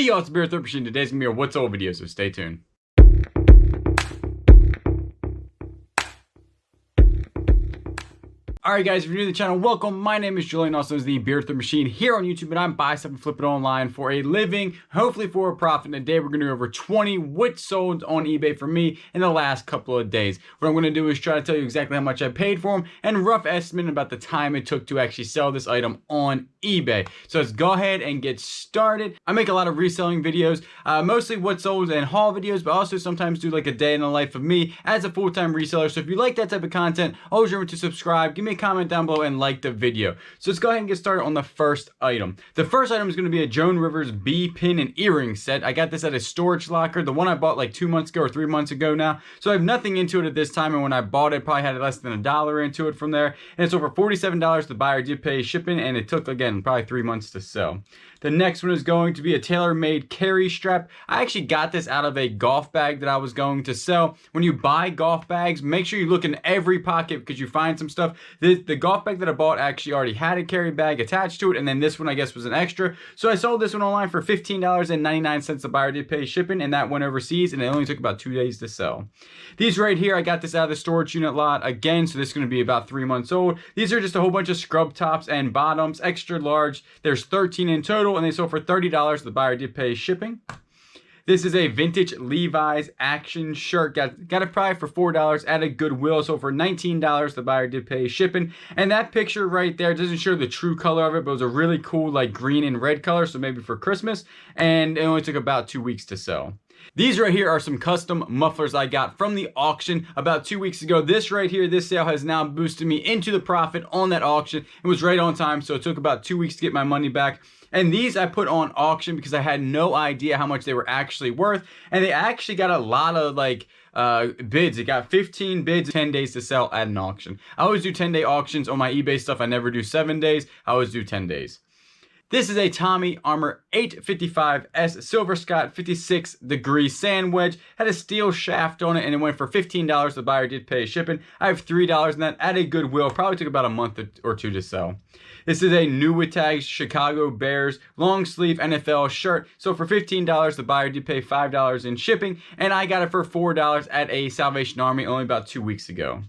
Hey y'all, it's Beard Thrift Machine. Today's gonna be a what's old video, so stay tuned. Alright guys, if you're new to the channel, welcome. My name is Julian, also known as the Beard Thrift Machine here on YouTube, and I'm buy stuff and flip it online for a living, hopefully for a profit. And today we're going to go over 20 what's sold on eBay for me in the last couple of days. What I'm going to do is try to tell you exactly how much I paid for them and rough estimate about the time it took to actually sell this item on eBay. So let's go ahead and get started. I make a lot of reselling videos, mostly what's sold and haul videos, but also sometimes do like a day in the life of me as a full-time reseller. So if you like that type of content, always remember to subscribe, give me a comment down below, and like the video. So let's go ahead and get started on the first item. The first item is going to be a Joan Rivers bee pin and earring set. I got this at a storage locker, the one I bought like 2 months ago or 3 months ago now. So I have nothing into it at this time, and when I bought it, probably had less than $1 into it from there. And it's over $47. The buyer did pay shipping, and it took, again, probably 3 months to sell. The next one is going to be a tailor-made carry strap. I actually got this out of a golf bag that I was going to sell. When you buy golf bags, make sure you look in every pocket because you find some stuff. The golf bag that I bought actually already had a carry bag attached to it, and then this one I guess was an extra. So I sold this one online for $15.99. The buyer did pay shipping, and that went overseas, and it only took about 2 days to sell. These right here, I got this out of the storage unit lot again, so this is going to be about 3 months old. These are just a whole bunch of scrub tops and bottoms, extra large. There's 13 in total, and they sold for $30. The buyer did pay shipping. This is a vintage Levi's action shirt. Got it probably for $4 at a Goodwill. So for $19, the buyer did pay shipping. And that picture right there doesn't show the true color of it, but it was a really cool like green and red color. So maybe for Christmas. And it only took about 2 weeks to sell. These right here are some custom mufflers I got from the auction about 2 weeks ago. This right here, this sale has now boosted me into the profit on that auction. It was right on time, so it took about 2 weeks to get my money back. And these I put on auction because I had no idea how much they were actually worth. And they actually got a lot of like bids. It got 15 bids, 10 days to sell at an auction. I always do 10-day auctions on my eBay stuff. I never do 7 days. I always do 10 days. This is a Tommy Armour 855S Silver Scott 56-degree sand wedge. Had a steel shaft on it, and it went for $15. The buyer did pay shipping. I have $3 in that at a Goodwill. Probably took about a month or two to sell. This is a new with tags Chicago Bears long sleeve NFL shirt. So for $15, the buyer did pay $5 in shipping, and I got it for $4 at a Salvation Army only about 2 weeks ago.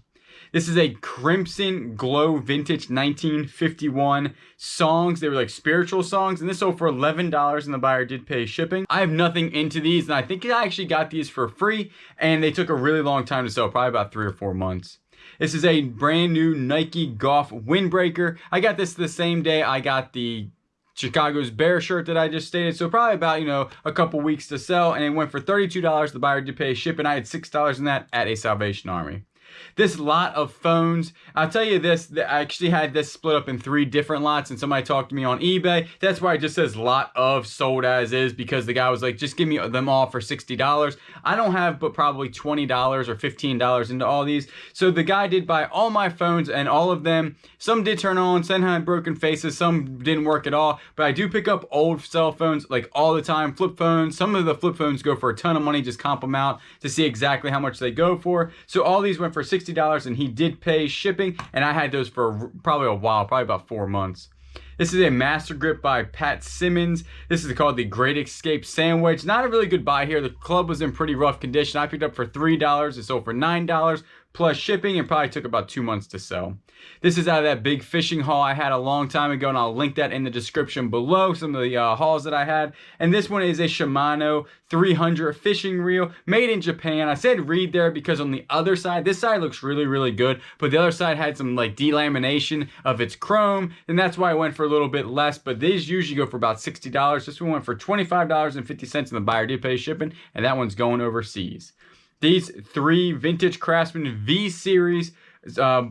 This is a Crimson Glow vintage 1951 songs. They were like spiritual songs, and this sold for $11, and the buyer did pay shipping. I have nothing into these, and I think I actually got these for free, and they took a really long time to sell, probably about 3 or 4 months. This is a brand new Nike Golf windbreaker. I got this the same day I got the Chicago's Bear shirt that I just stated, so probably about, a couple weeks to sell, and it went for $32. The buyer did pay shipping. I had $6 in that at a Salvation Army. This lot of phones, I'll tell you this, I actually had this split up in 3 different lots, and somebody talked to me on eBay. That's why it just says lot of sold as is, because the guy was like, just give me them all for $60. I don't have but probably $20 or $15 into all these. So the guy did buy all my phones, and all of them, some did turn on, some had broken faces, some didn't work at all. But I do pick up old cell phones like all the time, flip phones. Some of the flip phones go for a ton of money, just comp them out to see exactly how much they go for. So all these went for $60, and he did pay shipping, and I had those for probably a while, probably about 4 months. This is a Master Grip by Pat Simmons. This is called the Great Escape Sandwich. Not a really good buy here. The club was in pretty rough condition. I picked up for $3. It sold for $9 plus shipping, and probably took about 2 months to sell. This is out of that big fishing haul I had a long time ago, and I'll link that in the description below, some of the hauls that I had. And this one is a Shimano 300 fishing reel made in Japan. I said read there because on the other side, this side looks really, really good, but the other side had some like delamination of its chrome, and that's why I went for a little bit less, but these usually go for about $60. This one went for $25.50, and the buyer did pay shipping, and that one's going overseas. These 3 vintage Craftsman V-Series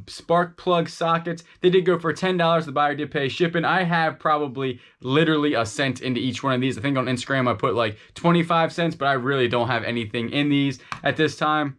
spark plug sockets, they did go for $10. The buyer did pay shipping. I have probably literally a cent into each one of these. I think on Instagram I put like 25 cents, but I really don't have anything in these at this time.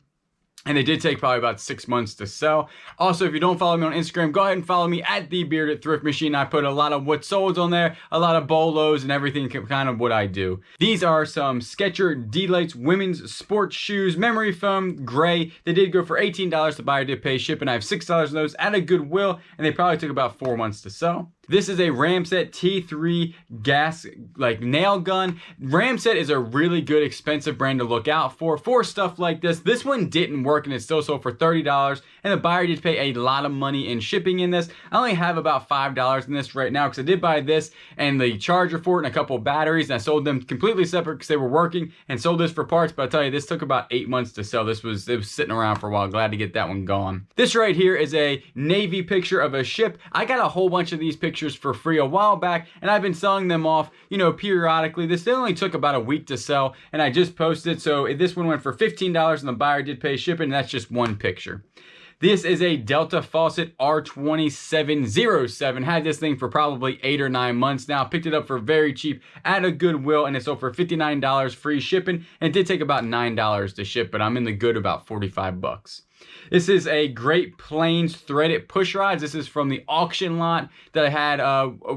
And they did take probably about 6 months to sell. Also, if you don't follow me on Instagram, go ahead and follow me at The Bearded Thrift Machine. I put a lot of what's sold on there, a lot of bolos and everything, kind of what I do. These are some Skechers D-Lights women's sports shoes, memory foam, gray. They did go for $18. The buyer did pay shipping. I have $6 in those at a Goodwill, and they probably took about 4 months to sell. This is a Ramset T3 gas like nail gun. Ramset is a really good expensive brand to look out for stuff like this. This one didn't work and it still sold for $30, and the buyer did pay a lot of money in shipping in this. I only have about $5 in this right now because I did buy this and the charger for it and a couple of batteries, and I sold them completely separate because they were working, and sold this for parts. But I'll tell you, this took about 8 months to sell. It was sitting around for a while. Glad to get that one gone. This right here is a Navy picture of a ship. I got a whole bunch of these pictures for free a while back, and I've been selling them off, you know, periodically. This only took about a week to sell, and I just posted. So this one went for $15, and the buyer did pay shipping. And that's just one picture. This is a Delta Faucet R2707. Had this thing for probably 8 or 9 months now. Picked it up for very cheap at a Goodwill, and it sold for $59 free shipping. And it did take about $9 to ship, but I'm in the good about 45 bucks. This is a Great Plains threaded push rods. This is from the auction lot that I had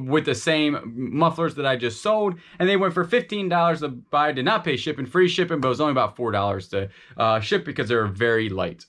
with the same mufflers that I just sold. And they went for $15. The buyer did not pay shipping, free shipping, but it was only about $4 to ship because they're very light.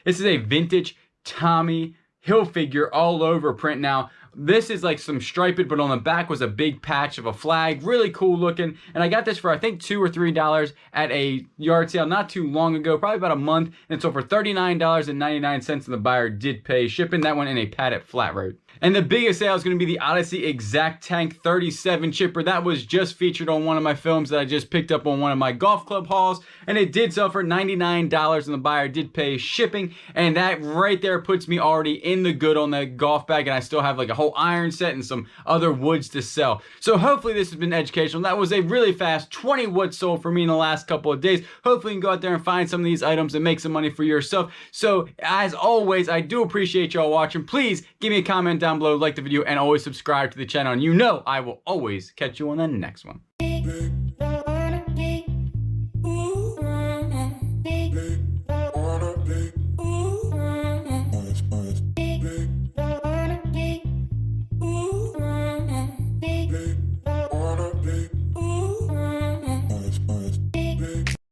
This is a vintage Tommy Hilfiger all over print. Now, this is like some striped, but on the back was a big patch of a flag. Really cool looking. And I got this for, I think, $2 or $3 at a yard sale not too long ago, probably about a month. And so for $39.99, and the buyer did pay shipping. That one in a padded flat rate. And the biggest sale is going to be the Odyssey Exact Tank 37 chipper. That was just featured on one of my films that I just picked up on one of my golf club hauls. And it did sell for $99, and the buyer did pay shipping. And that right there puts me already in the good on the golf bag. And I still have like a whole iron set and some other woods to sell. So hopefully this has been educational. That was a really fast 20 wood sold for me in the last couple of days. Hopefully you can go out there and find some of these items and make some money for yourself. So as always, I do appreciate y'all watching. Please give me a comment down below, like the video, and always subscribe to the channel. And you know I will always catch you on the next one.